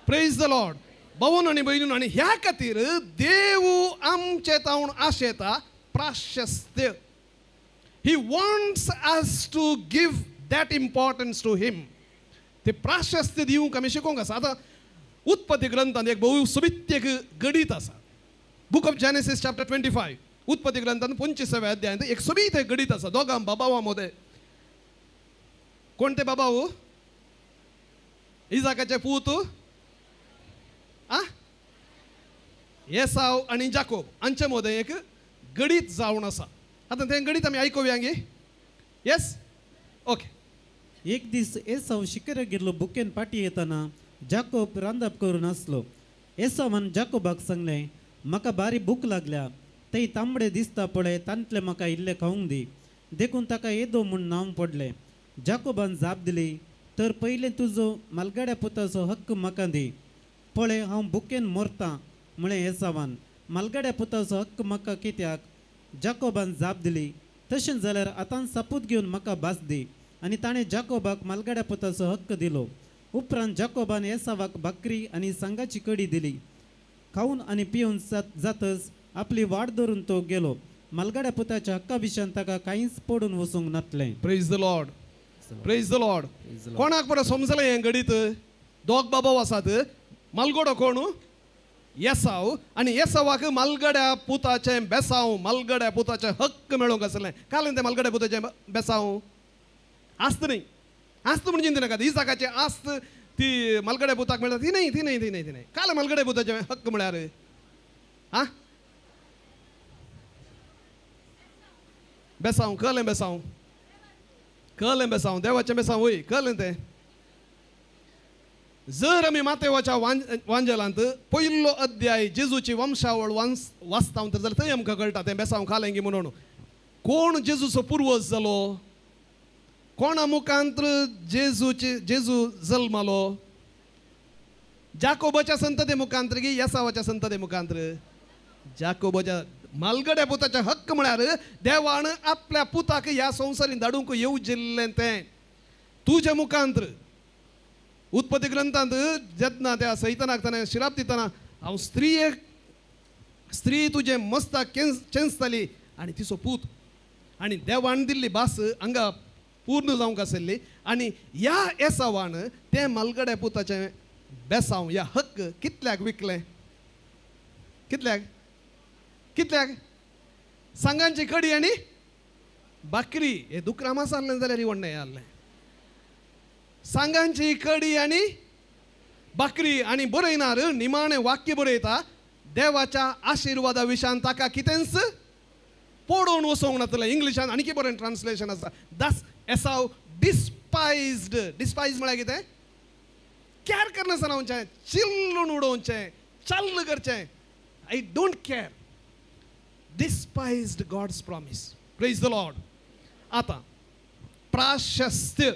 Praise the Lord. भावन आणि बहिणीन आणि ह्या खातीर देव आमचे तावन आशेता प्राशस्त्य. He wants us to give that importance to him. ते प्राशस्त्य दिवंक आमी शिकोवंक आसा. आतां उत्पत्ती ग्रंथांत एक बहु सोबित्य एक गणित आसा. Book of genesis chapter 25. उत्पत्ती ग्रंथांत 25व्या अध्यायांत एक सोबीत एक गणित आसा. दोगां बाबावा मध्ये. कोणते बाबाऊ? इजाकाचे पूत येसाव आणि जाकोब हांचे मध्ये एक गणित जावन आसा. आता ते गणित आमी आयकुया गे. Yes okay. एक दीस एसाव शिकाराक गेल्लो बुकेन पाटी येताना जाकोब रांदप करून आसलो. एसावान जाकोबाक सांगलें, म्हाका बारी भूक लागल्या. ते तांबडे दिसता पळय तांतले म्हाका इल्ले खावंक दी. देखून ताका येदो म्हूण नांव पडलें. जाकोबान जाप दिली, तर पयलें तुजो मालगाड्या पुताचो हक्क म्हाका दी. पळय हांव भुकेन मरतां म्हळें एसावान. मालगाड्या पुताचो हक्क म्हाका कित्याक? जाकोबान जाप दिली, तशें जाल्यार आतां सापूत घेवन म्हाका भास दी. आनी ताणें जाकोबाक मालगाड्या पुताचो हक्क दिलो. उपरांत जाकोबान एसावाक भाकरी आनी सांगाची कडी दिली. खावन आनी पिवन जातच आपली वाट धरून तो गेलो. मालगाड्या पुताच्या हक्का विशयान ताका कांयच पडून वचूंक नासलें. Praise the Lord. Praise the Lord. कोणाक बरं समजलें हें गणित? दोग बाबा आसात. मालगडो कोण? येसाव. आनी येसावाक मालगड्या पुताचें बेसांव, मालगड्या पुताचें हक्क मेळोंक आसलें. कालें तें मालगड्या पुताचें बेसांव आस्त न्ही. आस्त म्हणजे चिंता नाका. इसाकाची आस्त ती मालगड्या पुताक मेळटा ती नाही, ती नाही, ती नाही, ती नाही. काल मालगड्या पुताचें हक्क म्हळ्यार बेसांव. कळ्ळें बेसांव? कळ्ळें बेसांव? देवाचें बेसांव वय. कळ्ळें तें? जर आमी मातेवाच्या वांजलांत पयलो अध्याय जेजूची वंशावळ वाचता जाल्यार थंय आमकां कळटा तें बेसांव खालें गी म्हणून. कोण जेजूचो पुर्वज जालो? कोणा मुखांत जेजू जल्मालो? जाकोबाच्या संतते मुखांत गी येसावाच्या संतते मुखांत? जाकोबाच्या. मालगड्या पुताचे हक्क म्हळ्यार देवान आपल्या पुताक ह्या संवसारीन धाडूंक येवजिल्लें तें तुज्या मुखांत. उत्पत्ती ग्रंथांत जेन्ना त्या सैतानाक ताणें शिराप दितना हांव स्त्री तुजे मस्ताक चेंचताली आनी तिचो पूत. आनी देवान दिल्ली भास हांगा पूर्ण जावंक आसली. आनी ह्या एसावान तें मालगड्या पुताचें बेसांव ह्या हक्क कितल्याक विकलें? कितल्याक? कितल्याक? सांगांची कडी आनी भाकरी. हे दुकरामा जाल्लें जाल्यार इवण्णें जाल्लें. सांगांची कडी आनी भाकरी. आनी बरयनार निमाणें वाक्य बरयता देवाच्या आशिर्वादा विशयान ताका कितेंच पडोवन वचोंक नासलें. इंग्लिशान आनी बरें ट्रान्सलेशन आसा. दस एसाव डिस्पायज्ड. डिस्पायज म्हळ्यार कितें? कॅर करनासतना हांवचें चिल्लून उडोवचें, चल्ल करचें. I don't care. Despised God's promise. Praise the Lord. आता प्राशस्त्य,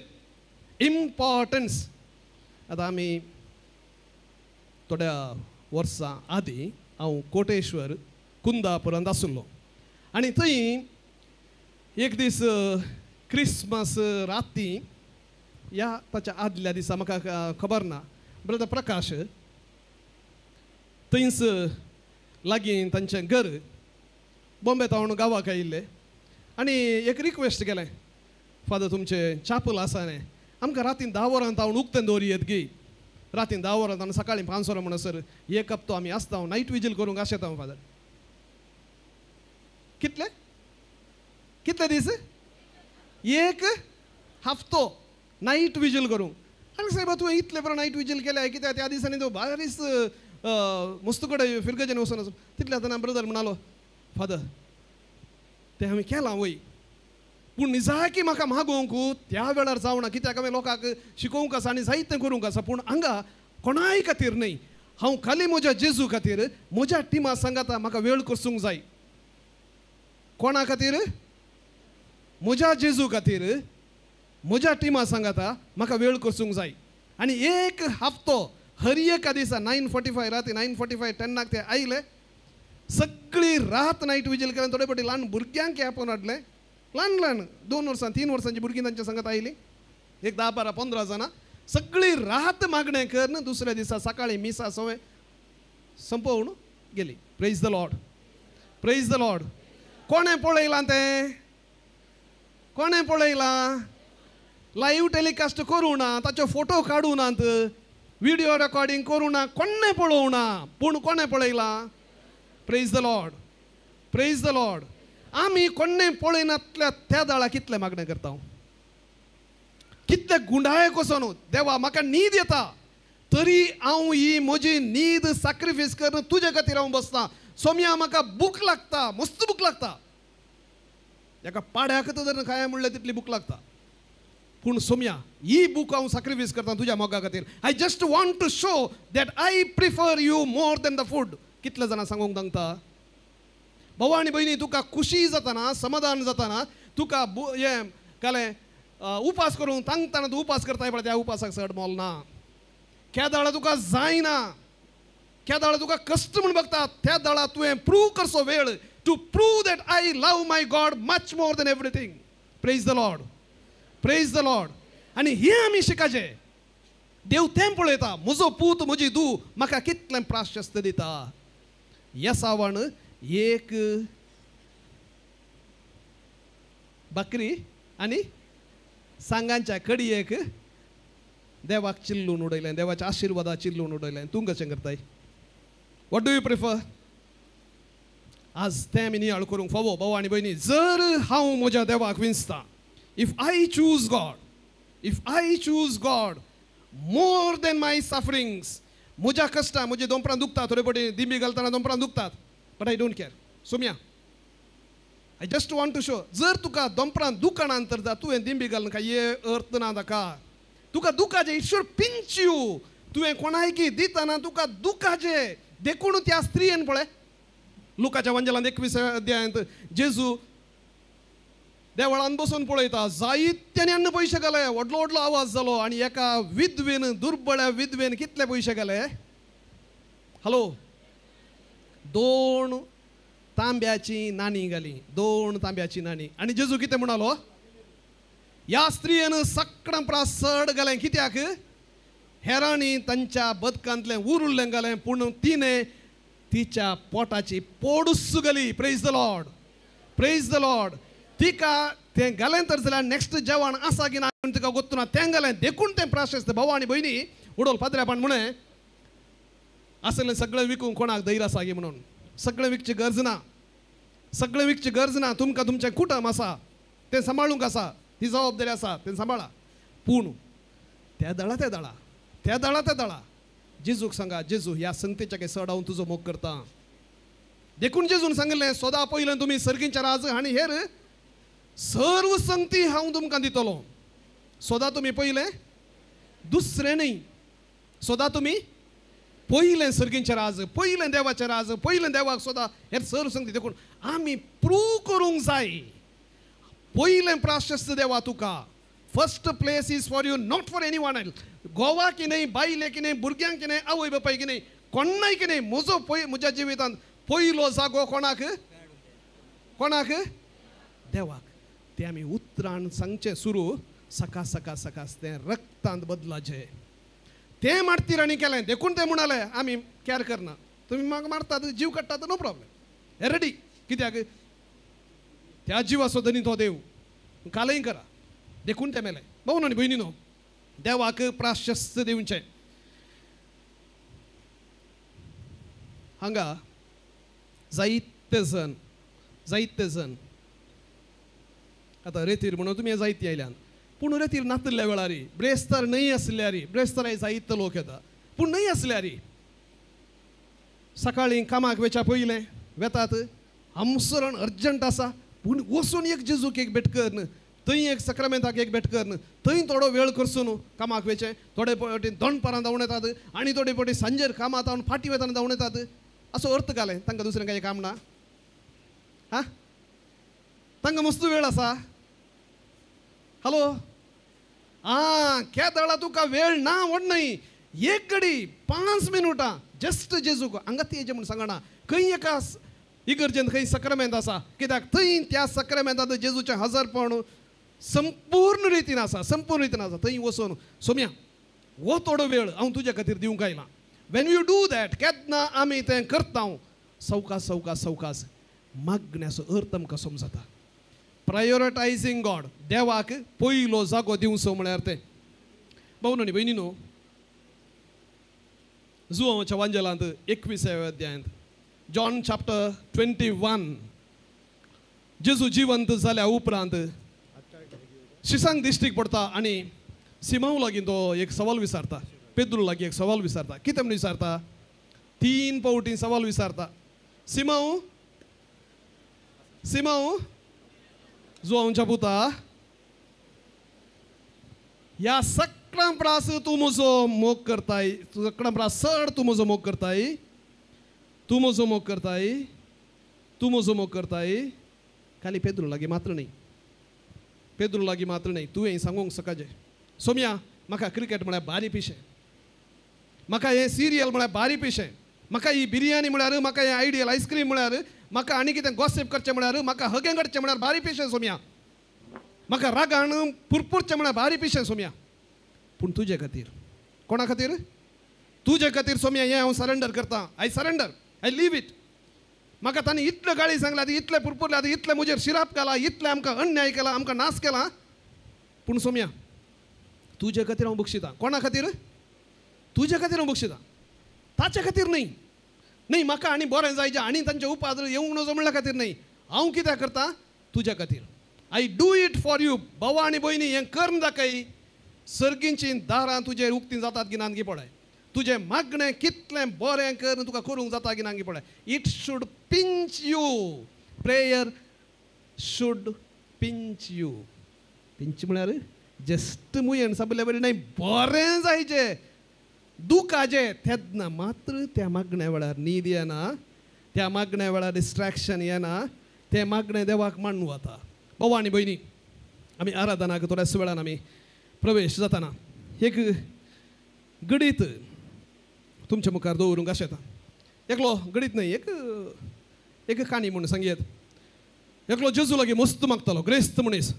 इम्पॉर्टन्स. आता आमी थोड्या वर्सां आदीं हांव कोटेश्वर कुंदापुरांत आसलो. आनी थंय एक दीस क्रिसमस राती या ताच्या आदल्या दिसा म्हाका खबर ना ब्रदर प्रकाश थंयच लागीं तांचें घर बॉम्बे तावन गांवाक आयिल्ले. आनी एक रिक्वेस्ट केलें, फादर तुमचें चापल आसा न्ही, आमकां रातीन 10 वरां तावन उक्तें दवरियेत गे. रातीन 10 वरां तावन सकाळीं 5 वरां म्हणसर एक हप्तो आमी आसता. नायट विजील करूंक आशेता फादर. कितले कितले दीस? एक हप्तो नायट विजील करूंक. आनी साहेब तुवें इतले बरो नायट विजील केले कित्याक त्या दिसांनी तो बारीच मस्त कडेन फिरगेच्यान वचून तितले आतां ब्रदर म्हणालो फादर तें हांवें केलां वय, पूण निजाकी म्हाका मागोवंक त्या वेळार जावना कित्याक हांवें लोकांक शिकोवंक आसा आनी जायतें करूंक आसा. पूण हांगा कोणाय खातीर न्ही, हांव खाली म्हज्या जेजू खातीर म्हज्या टिमा सांगाता म्हाका वेळ करसूंक जाय. कोणा खातीर? म्हज्या जेजू खातीर म्हज्या टिमा सांगाता म्हाका वेळ करसूंक जाय. आनी एक हप्तो हर एका दिसा 9:45 राती 9:45 10 ते आयले. सगळी रात नायट विजील केलें. थोडे फावटी ल्हान भुरग्यांक कॅपन हाडले. ल्हान ल्हान 2 वर्सां 3 वर्सांची भुरगीं तांच्या सांगात आयलीं. एक 10-12-15 जाणां सगळी रात मागणें कर दुसऱ्या दिसा सकाळी मिसा सवय संपवून गेली. Praise the Lord, praise the Lord. कोणें पळयलां तें? कोणें पळयलां? लाईव्ह टेलिकास्ट करूं ना, ताचे फोटो काडूं नात, व्हिडिओ रेकॉर्डिंग करूं ना, कोणें पळोवं ना, पूण कोणें पळयलां? Praise the Lord, praise the Lord. आमी कोणें पळयनातल्या त्या दाळा कितलें मागणें करता, कितले गुंडाळे कसो देवा म्हाका न्हीद येता तरी हांव ही म्हजी न्हीद सॅक्रिफायस करून तुजे खातीर हांव बसता. सोम्या म्हाका भूक लागता, मस्त भूक लागता, एका पाड्याक जर खाय म्हणल्यार तितली भूक लागता, पूण सोम्या ही बूक हांव सॅक्रिफायस करता तुज्या मोगा खातीर. I just want to show that I prefer you more than the food. कितले जाणां सांगूंक सांगता? भाऊ आनी भयणी, तुका खुशी जाताना, समाधान जाताना, तुका हे काले उपास करूंक सांगताना तूं उपास करताय पळय, त्या उपासाक चड मोल ना. केदाळा तुका जायना, केदाळा तुका कश्ट म्हूण बघता, त्या दाळा तुवें प्रूव करचो वेळ, to prove that I love my God much more than everything. Praise the Lord, praise the Lord. आनी हे आमी शिकाचे. देव तें पळयता, म्हजो पूत म्हजी धूव म्हाका कितलें प्राशस्त दिता. येसावण एक बकरी आनी सांगांच्या कडयेक देवाक चिल्लून उडयलें, देवाच्या आशिर्वादा चिल्लून उडयलें. तूं कशें करताय? What do you prefer? आज तें आमी नियाळ करूंक फावो. भाऊ आनी भयणी, जर हांव म्हज्या देवाक विंचतां, if I choose God, if I choose God more than my sufferings, म्हज्या कश्टां, म्हजे दोंपरां दुखतात, थोडे फावटी दिंबी घालतना दोंपरां दुखतात, बट आय डोंट केअर. सोम्या, I just want to show, जर तुका दोंपरां दुखना तर तुवें दिंबी घालून काय ये अर्थ ना ताका. तुका दुखाचे, इट शूड पिंच यू. तुवें कोणायकी दितना तुका दुखाचे. देखून त्या स्त्रियेन पळय, लुकाच्या वंजलांत 21 अध्यायांत जेजू देवळान बसून पळयता, जायत्यांनी अन्न पयशे घाले, व्हडलो व्हडलो आवाज जालो, आनी एका विधवेन, दुर्बळ्या विधवेन कितले पयशे घाले? हॅलो, 2 तांब्याची नाणी घाली, 2 तांब्याची नाणी. आनी जेजू कितें म्हणालो? ह्या स्त्रियेन सगळं प्रासड घालें. कित्याक? हेरांनी तांच्या बदकांतलें उरिल्लें घालें, पूण तिणें तिच्या पोटाची पोडूस घाली. Praise the Lord, praise the Lord. तिका तें घालें तर जाल्यार नेक्स्ट जेवण आसा की ना तिका गोत्तू ना, तें घालें. देखून तें प्राशस्त. भाऊ आनी भयणी, उडोल पाद्र्यापण म्हणे असलें सगळें विकूंक कोणाक धैर्य आसा गे म्हणून. सगळें विकची गरज ना, सगळें विकची गरज ना. तुमकां तुमचें कुटुंब आसा, तें सांबाळूंक आसा, ती जबाबदारी आसा, तें सांबाळा. पूण त्या दळा जेजूक सांगा, जेजू ह्या संगतीच्या काही चड हांव तुजो मोग करता. देखून जेजून सांगलें, सोदा पयलें तुमी सर्गीचें राज आनी हेर सर्व संगती हांव तुमकां दितलो. सोदा तुमी पयलें, दुसरें न्ही. सोदा तुमी पयलें सर्गीचें राज, पयलें देवाचें राज, पयलें देवाक सोदा, हेर सर्व संगती. देखून आमी प्रूव करूंक जाय, पयलें प्राशस्त देवा तुका. First place is for you, not for anyone else. Goa की नाही, बायले की नाही, भुरग्यांक की नाही, आवय बापाय की नाही, कोणाय की नाही. म्हज्या जिवितांत पयलो जागो कोणाक? कोणाक? देवाक. ते आमी उतरान सांगचें सुरू, सकाळ सकाळ सकाळ तें रक्तांत बदलाचें. तें मारतीराणी केलें. देखून तें म्हणालें आमी कॅर करना. तुमी म्हाका मारतात, जीव काडटात, नो प्रॉब्लेम, हे रेडी. कित्याक? त्या जिवाचो धनी तो देव, कालय करा. देखून तें मेलें. भाऊ आनी भयणी न्हू, देवाक प्राशस्त दिवचें. हांगा जायते जण आतां रेतीर म्हणून तुमी जायती आयल्यान, पूण रेतीर नातल्या वेळारी, ब्रेस्तार न्हय आसल्यारी, ब्रेस्तार जायते लोक येता, पूण न्हय आसल्यारी सकाळीं कामाक वेच्या पयलें वेतात, आमसरण अर्जंट आसा, पूण वचून एक जेजूक एक भेट कर, थंय एक सक्रामेंताक एक भेट कर, थंय थोडो वेळ करसून कामाक वेचें. थोडे फावटी दनपारां धांवन येतात, आनी थोडे फावटी सांजेर कामाक धांवन फाटी वेताना धांवन येतात. असो अर्थ घालें, तांकां दुसरें कांय काम ना. हा, तांकां मस्त वेळ आसा. हॅलो, केदाळा तुका वेळ ना व्हड न्हय, एक घडी 5 मिनटां जस्ट जेजूक हांगात येचें म्हूण सांगना. खंय एका इगर्जेंत खंय सक्रामेंत आसा, कित्याक थंय त्या सक्रामेंतांत जेजूचें हजरपण संपूर्ण रितीन आसा, संपूर्ण रितीन आसा. थंय वचून सोम्या वो थोडो वेळ हांव तुज्या खातीर दिवंक आयलां. वेन यू डू दॅट केन्ना आमी तें करता सवकास सवकास सवकास मागण्याचो अर्थ आमकां समजता. प्रायोरिटायझींग गॉड, देवाक पयलो जागो दिवचो म्हळ्यार तें. भाऊ न्ही भयणीनो, जुवांच्या वांजेलांत 21व्या अध्यायांत जॉन चॅप्टर 21 जेजू जिवंत जाल्या उपरांत शिसांक दिश्टीक पडटा आनी सिमांव लागीं तो एक सवाल विचारता. पेद्रू लागीं एक सवाल विचारता. कितें म्हण विचारता? 3 फावटी सवाल विचारता. सिमांव सिमांव जुवांच्या पुता, ह्या सगळ्यां प्रास तूं म्हजो मोग करताय, सगळ्यां प्रास चड तूं म्हजो मोग करताय, तूं म्हजो मोग करताय, तूं म्हजो मोग करताय. खाली पेद्रू लागीं मात्र न्ही, पेद्रू लागीं मात्र न्ही, तुवें सांगूंक सकाळचें सोम्या म्हाका क्रिकेट म्हळ्यार भारी पिशें, म्हाका हें सिरियल म्हळ्यार भारी पिशें, म्हाका ही बिरयानी म्हळ्यार, म्हाका हें आयडियल आयस्क्रीम म्हळ्यार, म्हाका आनी कितें गॉसिप करचें म्हळ्यार, म्हाका हगें करचें म्हळ्यार भारी पिशें सोम्या, म्हाका रागान पुरपुरचें म्हळ्यार भारी पिशें सोम्या. पूण तुजे खातीर, कोणा खातीर? तुजे खातीर सोम्या हें हांव सरेंडर करतां. I surrender, I leave it. म्हाका तांणी इतल्यो गाळी सांगल्यात, इतले पुरपुरल्यात, इतले म्हजेर शिराप केला, इतले आमकां अन्याय केला, आमकां नास केला. पूण सोम्या तुजे खातीर हांव बक्षितां. कोणा खातीर? तुजे खातीर हांव बक्षितां, ताचे खातीर न्ही. न्ही म्हाका आनी बरें जायचें, आनी तांचे उपाद येवंक नजो म्हणल्या खातीर न्ही. हांव कित्याक करतां? तुज्या खातीर. I do it for you. भावा आनी भयणी, हें करून दाखय. सर्गींचीं दारां तुजेर उक्तीं जातात की नांगी पळय. तुजें मागणें कितलें बरें कर तुका करूंक जाता की नांगी पळय. It should pinch you. Prayer should pinch you. Pinch म्हळ्यार जस्ट मुयण सबले बरें न्हय, बरें जायचें, दुखाचें. तेन्ना मात्र त्या मागण्या वेळार न्हीद येना, त्या मागण्या वेळार डिस्ट्रॅक्शन येना, तें मागणें देवाक मानूं वता. भावा आनी भयणी, आमी आराधनाक थोड्याच वेळान आमी प्रवेश जाताना एक गडीत तुमच्या मुखार दवरूंक आशेता. एकलो गडीत न्हय, एक काणी म्हूण सांगयेत. एकलो जेजू लागीं मस्त मागतालो, ग्रेस्त मनीस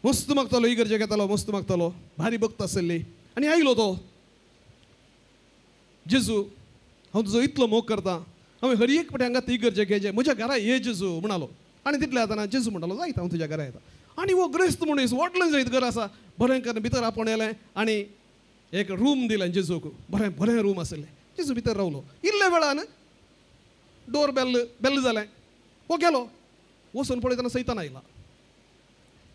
मस्त मागतालो, इगर्जेक येतालो, मस्त मागतालो, भारी भक्त आसली. आनी आयलो तो, जेजू हांव तुजो इतलो मोग करतां, हांवें हर एक फावटी हांगा इगर्जेक येजें, म्हज्या घरा ये जेजू म्हणालो. आनी तितले येताना जेजू म्हणटालो जायत हांव तुज्या घरा येता. आनी वो ग्रेस्त मनीस, व्हडलें जायत घर आसा, बरें करून भितर आपूण येलें आनी एक रूम दिलें जेजूक. बरें बरें रूम आसलें. जेजू भितर रावलो. इल्ले वेळान डोर बेल जालें. वो गेलो. वचून पळयतना सैतान आयला.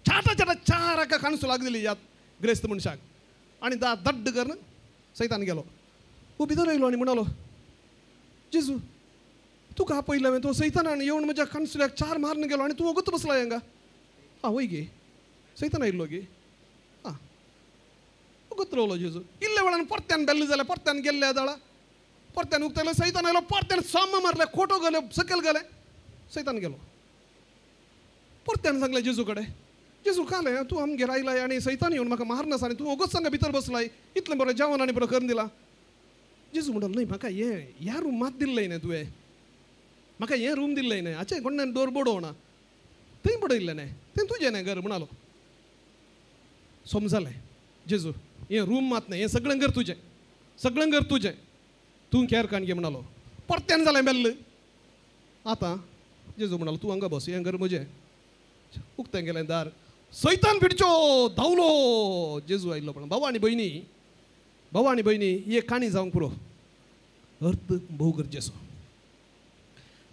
चाटा चाटा चार हाका काणसूं लागलेली ह्या ग्रेस्त मनशाक. आनी दड्ड करून सैतान गेलो. वो भितर आयलो आनी म्हणलो, जेजू तुका आपयलें हांवें, तो सैतानान येवन म्हज्या काणसुल्याक चार मारून गेलो आनी तूं वगत बसला हांगा. वय गे, सैतान आयिल्लो गे. वगत रावलो जेजू. इल्ले वेळान परत्यान बेल्ल जालें, परत्यान गेल्ले दाळा, परत्यान उक्तले, सैतान आयलो, परत्यान साम मारले, खोटो गेले, सकयल गेले, सैतान गेलो. परत्यान सांगलें जेजू कडेन, जेजू कालें तूं आमगेर आयलाय आनी सैतान येवन म्हाका मारनास आनी तूं वगत सांगा भितर बसलाय, इतलें बरें जेवण आनी बरें करून दिलां. जेजू म्हणलो, न्हय म्हाका ह्या रुमांत दिल्लें न्हय तुवें, म्हाका हें रूम दिल्लें न्हय, हाचे कोणान डोर बडोवना, थंय बडयल्लें न्हय, तें तुजें न्हय घर म्हणालो. समजलें जेजू, हें रूम मात न्हय, हें सगळें घर तुजें, सगळें घर तुजें, तूं कॅर काण घे म्हणालो. परत्यान जालें बेल्ल. आतां जेजू म्हणालो, तूं हांगा बस, हें घर म्हजें. उक्तें गेलें दार. सैतान भिडच्यो धांवलो. जेजू आयिल्लो. पण भावा आनी भयणी, ही एक काणी जावंक पुरो. अर्थ भोव गरजेचो.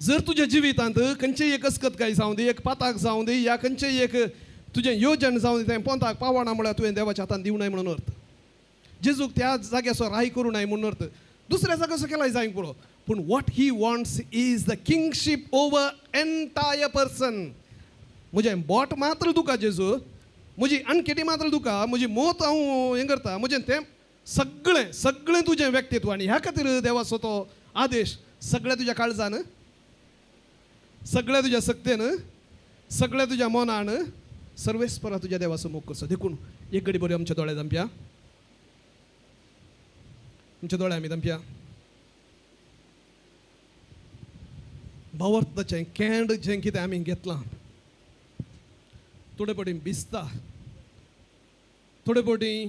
जर तुज्या जिवितांत खंयचीय एक अस्कतकाय जावं दी, एक पाताक जावं दी, या खंयचेय एक तुजें योजन जावं दी, तें पोंताक पावना म्हळ्यार तुवें देवाच्या हातान दिवं नाय म्हणून अर्थ. जेजूक त्या जाग्याचो राय करूं नाय म्हणून अर्थ. दुसऱ्या जाग्याचो केलाय जावंक पुरो. पूण what he wants is the kingship over entire person. म्हजें बोट मात्र तुका जेजू, म्हजी अणकेटी मात्र तुका, म्हजी मोत हांव हें करता, म्हजें तें सगळें तुजें व्यक्तित्व. आनी ह्या खातीर देवाचो तो आदेश सगळ्या तुज्या काळजान, सगळ्या तुज्या सक्तेन, सगळ्या तुज्या मनान सर्वेस्परा तुज्या देवाचो मोग करचो. देखून एक घडी बरी आमच्या दोळ्या दामप्या, आमच्या दोळ्या आमी दामप्या. भावार्थाचें कॅन्ड जें कितें आमी घेतलां, थोडे फावटी भिजता, थोडे फावटी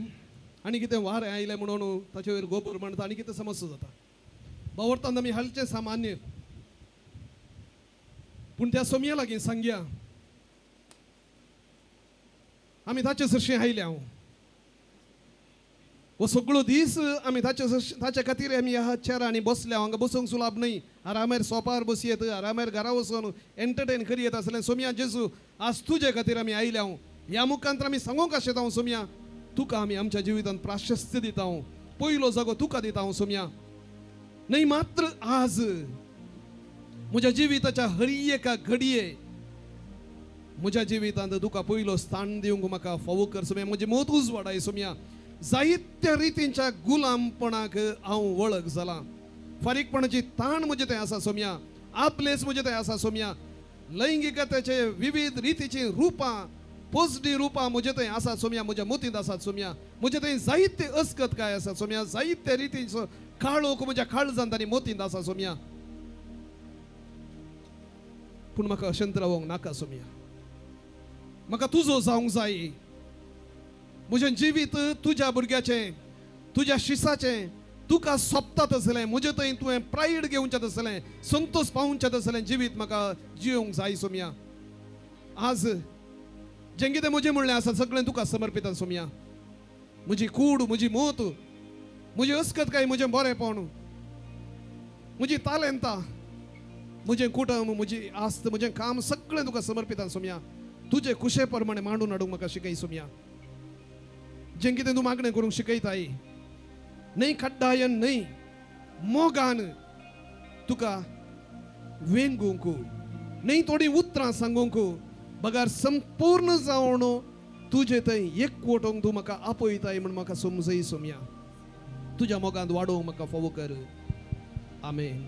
आनी कितें वारें आयलें म्हणून ताचे वयर गोबर म्हणटा आनी कितें समस्या जाता बावरताना आमी हालचें सामान्य पूण त्या सोमया लागीं सांगया आमी ताचे सरशीं आयले हांव वो सगळो दीस आमी ताचे खातीर आमी ह्या चेरांनी बसल्या हांगा बसूंक सुलाब न्हय आरामेर सोंपार बसयेत आरामेर घरा वचून एंटरटेन करीत आसलें सोमया जेजू आज तुजे खातीर आमी आयले हांव ह्या मुखांतर आमी सांगूंक आशेता हांव सोमया तुका आमी आमच्या जिवितांत प्राशस्त्य दिता हांव पयलो जागो तुका दिता हांव सोमया न्हय मात्र आज म्हज्या जिविताच्या हर एका घडये म्हज्या जिवितांत तुका पयलो स्थान दिवंक म्हाका फावो कर सोमया म्हजें मत उजवाडाय सोमया जायत्या रितींच्या गुलामपणाक हांव वळख जाला फारीकपणाची ताण म्हजे थंय आसा सोमया आपलेच म्हजे थंय आसा सोमया लैंगिकतेचे विविध रितीची रुपां पोजडी रुपां म्हजे थंय आसा सोमया म्हज्या मतींत आसात सोमया म्हजे थंय जायते अस्कतकाय आसा सोमया जायत्या रितीचो काळोख म्हज्या काळजांत आनी मतींत आसा सोमया पूण म्हाका अशेंत रावोंक नाका सोमया म्हाका तुजो जावंक जाय म्हजें जिवीत तुज्या भुरग्याचें तुज्या शिसाचें तुका सोंपता तसलें म्हजे थंय तुवें प्रायड घेवचें तसलें संतोश पावोवचें तसलें जिवीत म्हाका जियोंक जाय सोमया आज जें कितें म्हजें म्हणलें आसा सगळें तुका समर्पित सोमया म्हजी कूड म्हजी मोत म्हजी अस्कतकाय म्हजें बरेंपण म्हजी तालेंतां म्हजें कुटुंब म्हजी आस्त म्हजें काम सगळें तुका समर्पित सोमया तुजे कुशे प्रमाणे मांडून हाडूंक म्हाका शिकय सोमया जें कितें तूं मागणें करूंक शिकयताय न्हय खड्डायन न्हय मोगान तुका वेंगूंक न्हय थोडीं उतरां सांगूंक बगार संपूर्ण जावन तुजे थंय एकवटोंक तूं म्हाका आपयताय म्हण म्हाका समजय सोमया तुज्या मोगांत वाडोवंक म्हाका फावो कर आमेन